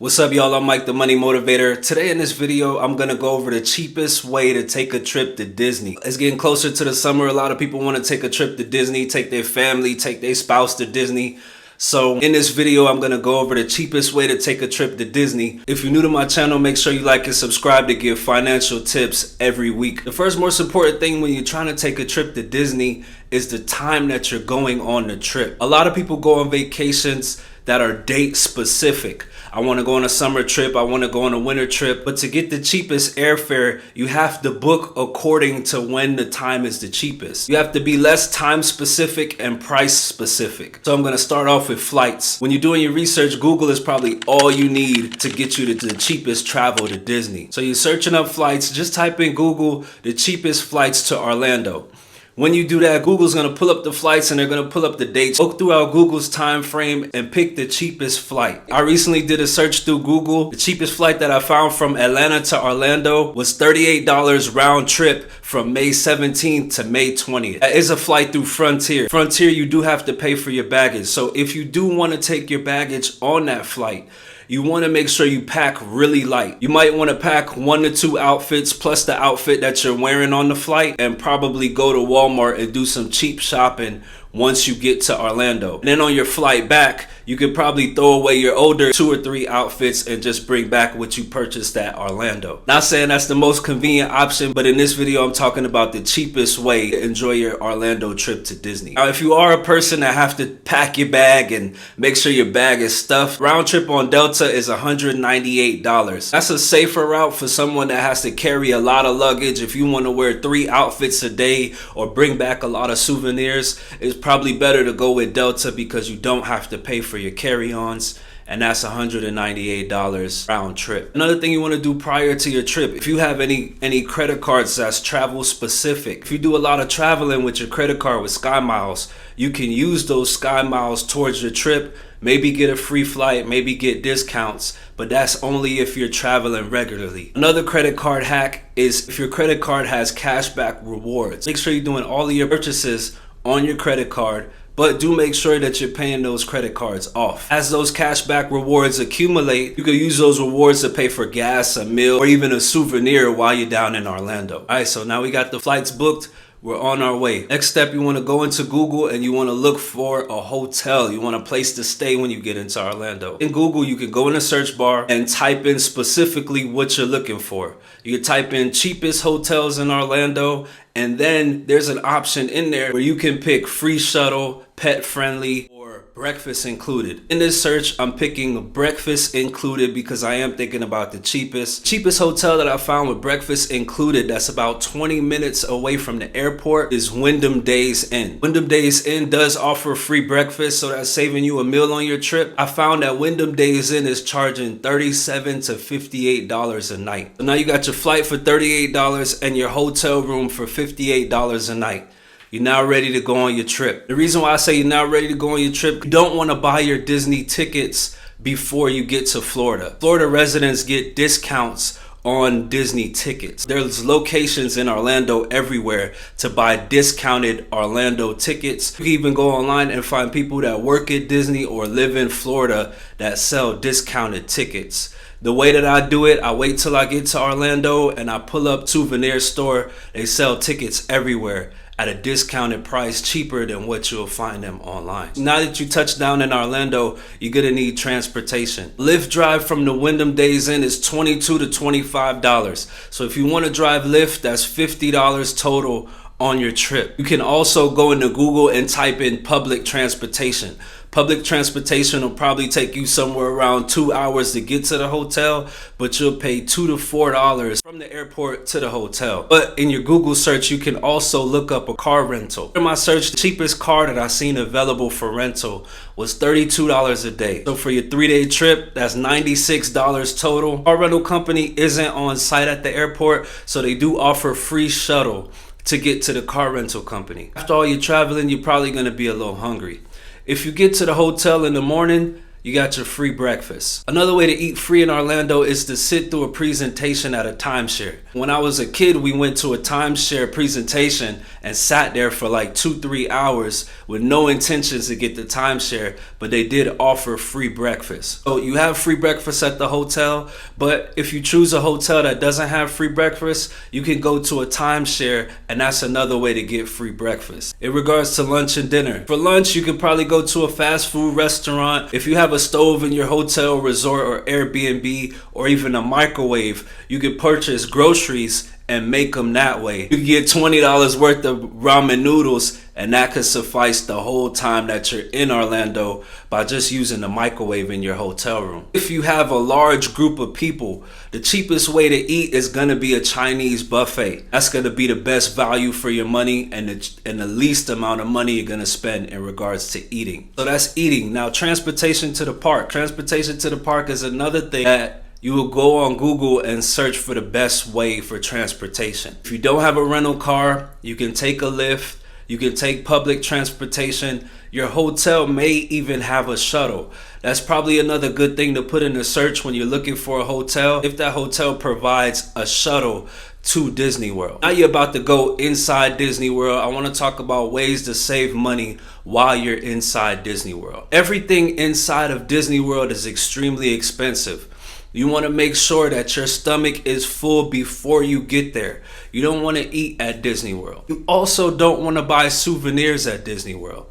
What's up, y'all? I'm Mike, the Money Motivator. Today in this video, I'm gonna go over the cheapest way to take a trip to Disney. It's getting closer to the summer. A lot of people want to take a trip to Disney, take their family, take their spouse to Disney. So in this video, I'm gonna go over the cheapest way to take a trip to Disney. If you're new to my channel, make sure you like and subscribe to give financial tips every week. The first most important thing when you're trying to take a trip to Disney is the time that you're going on the trip. A lot of people go on vacations that are date specific. I want to go on a summer trip, I want to go on a winter trip, but to get the cheapest airfare, you have to book according to when the time is the cheapest. You have to be less time specific and price specific. So I'm going to start off with flights. When you're doing your research, Google is probably all you need to get you to the cheapest travel to Disney. So you're searching up flights, just type in Google the cheapest flights to Orlando. When you do that, Google's gonna pull up the flights and they're gonna pull up the dates. Look throughout Google's time frame and pick the cheapest flight. I recently did a search through Google. The cheapest flight that I found from Atlanta to Orlando was $38 round trip from May 17th to May 20th. That is a flight through Frontier. Frontier, you do have to pay for your baggage. So if you do wanna take your baggage on that flight, you want to make sure you pack really light. You might want to pack 1 to 2 outfits plus the outfit that you're wearing on the flight, and probably go to Walmart and do some cheap shopping once you get to Orlando. And then on your flight back, you could probably throw away your older 2 or 3 outfits and just bring back what you purchased at Orlando. Not saying that's the most convenient option, but in this video, I'm talking about the cheapest way to enjoy your Orlando trip to Disney. Now, if you are a person that have to pack your bag and make sure your bag is stuffed, round trip on Delta is $198. That's a safer route for someone that has to carry a lot of luggage. If you want to wear 3 outfits a day or bring back a lot of souvenirs, it's probably better to go with Delta because you don't have to pay for your carry-ons, and that's $198 round trip. Another thing you want to do prior to your trip, if you have any credit cards that's travel specific, if you do a lot of traveling with your credit card with Sky Miles, you can use those Sky Miles towards your trip, maybe get a free flight, maybe get discounts, but that's only if you're traveling regularly. Another credit card hack is if your credit card has cashback rewards. Make sure you're doing all of your purchases on your credit card, but do make sure that you're paying those credit cards off. As those cashback rewards accumulate, you can use those rewards to pay for gas, a meal, or even a souvenir while you're down in Orlando. All right, so now we got the flights booked. We're on our way. Next step, you want to go into Google and you want to look for a hotel. You want a place to stay when you get into Orlando. In Google, you can go in the search bar and type in specifically what you're looking for. You can type in cheapest hotels in Orlando, and then there's an option in there where you can pick free shuttle, pet friendly, or breakfast included. In this search, I'm picking breakfast included because I am thinking about the cheapest hotel that I found with breakfast included that's about 20 minutes away from the airport is Wyndham Days Inn. Wyndham Days Inn does offer free breakfast, so that's saving you a meal on your trip. I found that Wyndham Days Inn is charging $37 to $58 a night. So now you got your flight for $38 and your hotel room for $58 a night. You're now ready to go on your trip. The reason why I say you're now ready to go on your trip, you don't want to buy your Disney tickets before you get to Florida. Florida residents get discounts on Disney tickets. There's locations in Orlando everywhere to buy discounted Orlando tickets. You can even go online and find people that work at Disney or live in Florida that sell discounted tickets. The way that I do it, I wait till I get to Orlando and I pull up souvenir store. They sell tickets everywhere at a discounted price, cheaper than what you'll find them online. Now that you touch down in Orlando, you're gonna need transportation. Lyft drive from the Wyndham Days Inn is $22 to $25. So if you wanna drive Lyft, that's $50 total on your trip. You can also go into Google and type in public transportation. Public transportation will probably take you somewhere around 2 hours to get to the hotel, but you'll pay $2 to $4 from the airport to the hotel. But in your Google search, you can also look up a car rental. In my search, the cheapest car that I seen available for rental was $32 a day. So for your 3-day trip, that's $96 total. Our rental company isn't on site at the airport, so they do offer free shuttle to get to the car rental company. After all your traveling, you're probably gonna be a little hungry. If you get to the hotel in the morning, you got your free breakfast. Another way to eat free in Orlando is to sit through a presentation at a timeshare. When I was a kid, we went to a timeshare presentation and sat there for like 2-3 hours with no intentions to get the timeshare, but they did offer free breakfast. So you have free breakfast at the hotel, but if you choose a hotel that doesn't have free breakfast, you can go to a timeshare, and that's another way to get free breakfast. In regards to lunch and dinner, for lunch, you could probably go to a fast food restaurant. If you have a stove in your hotel, resort, or Airbnb, or even a microwave, you could purchase groceries and make them that way. You can get $20 worth of ramen noodles, and that could suffice the whole time that you're in Orlando by just using the microwave in your hotel room. If you have a large group of people, the cheapest way to eat is gonna be a Chinese buffet. That's gonna be the best value for your money and the least amount of money you're gonna spend in regards to eating. So that's eating. Now, transportation to the park. Transportation to the park is another thing that you will go on Google and search for the best way for transportation. If you don't have a rental car, you can take a Lyft, you can take public transportation. Your hotel may even have a shuttle. That's probably another good thing to put in the search when you're looking for a hotel, if that hotel provides a shuttle to Disney World. Now you're about to go inside Disney World. I want to talk about ways to save money while you're inside Disney World. Everything inside of Disney World is extremely expensive. You want to make sure that your stomach is full before you get there. You don't want to eat at Disney World. You also don't want to buy souvenirs at Disney World.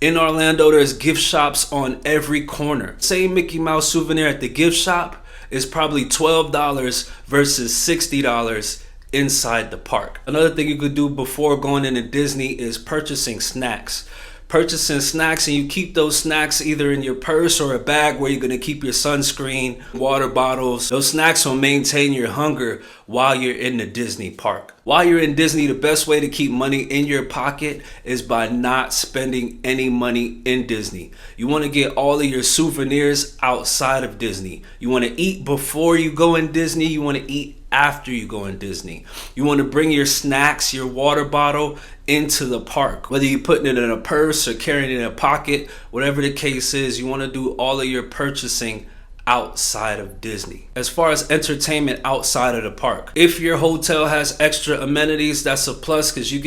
In Orlando, there's gift shops on every corner. Same Mickey Mouse souvenir at the gift shop is probably $12 versus $60 inside the park. Another thing you could do before going into Disney is purchasing snacks. Purchasing snacks, and you keep those snacks either in your purse or a bag where you're going to keep your sunscreen, water bottles. Those snacks will maintain your hunger while you're in the Disney park. While you're in Disney, the best way to keep money in your pocket is by not spending any money in Disney. You want to get all of your souvenirs outside of Disney. You want to eat before you go in Disney. You want to eat after you go in Disney. You want to bring your snacks, your water bottle into the park. Whether you're putting it in a purse or carrying it in a pocket, whatever the case is, you want to do all of your purchasing outside of Disney. As far as entertainment outside of the park, if your hotel has extra amenities, that's a plus, because you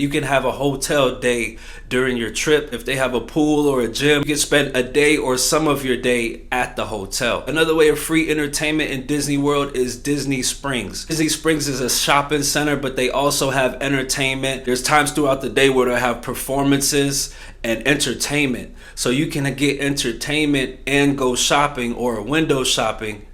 can have a hotel day during your trip. If they have a pool or a gym, you can spend a day or some of your day at the hotel. Another way of free entertainment in Disney World is Disney Springs. Disney Springs is a shopping center, but they also have entertainment. There's times throughout the day where they have performances and entertainment. So you can get entertainment and go shopping or window shopping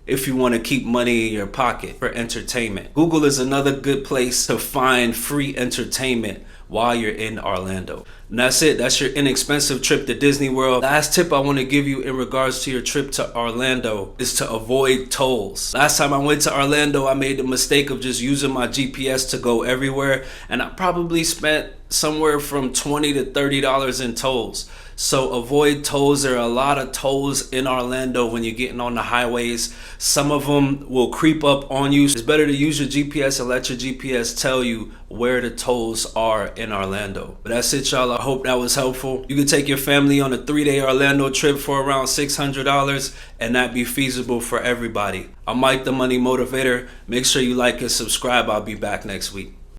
if you want to keep money in your pocket for entertainment. Google is another good place to find free entertainment while you're in Orlando. And that's it. That's your inexpensive trip to Disney World. Last tip I want to give you in regards to your trip to Orlando is to avoid tolls. Last time I went to Orlando, I made the mistake of just using my GPS to go everywhere, and I probably spent somewhere from $20 to $30 in tolls. So avoid tolls. There are a lot of tolls in Orlando when you're getting on the highways. Some of them will creep up on you. It's better to use your GPS and let your GPS tell you where the tolls are in Orlando. But that's it, y'all. I hope that was helpful. You can take your family on a 3-day Orlando trip for around $600, and that be feasible for everybody. I'm Mike, the Money Motivator. Make sure you like and subscribe. I'll be back next week.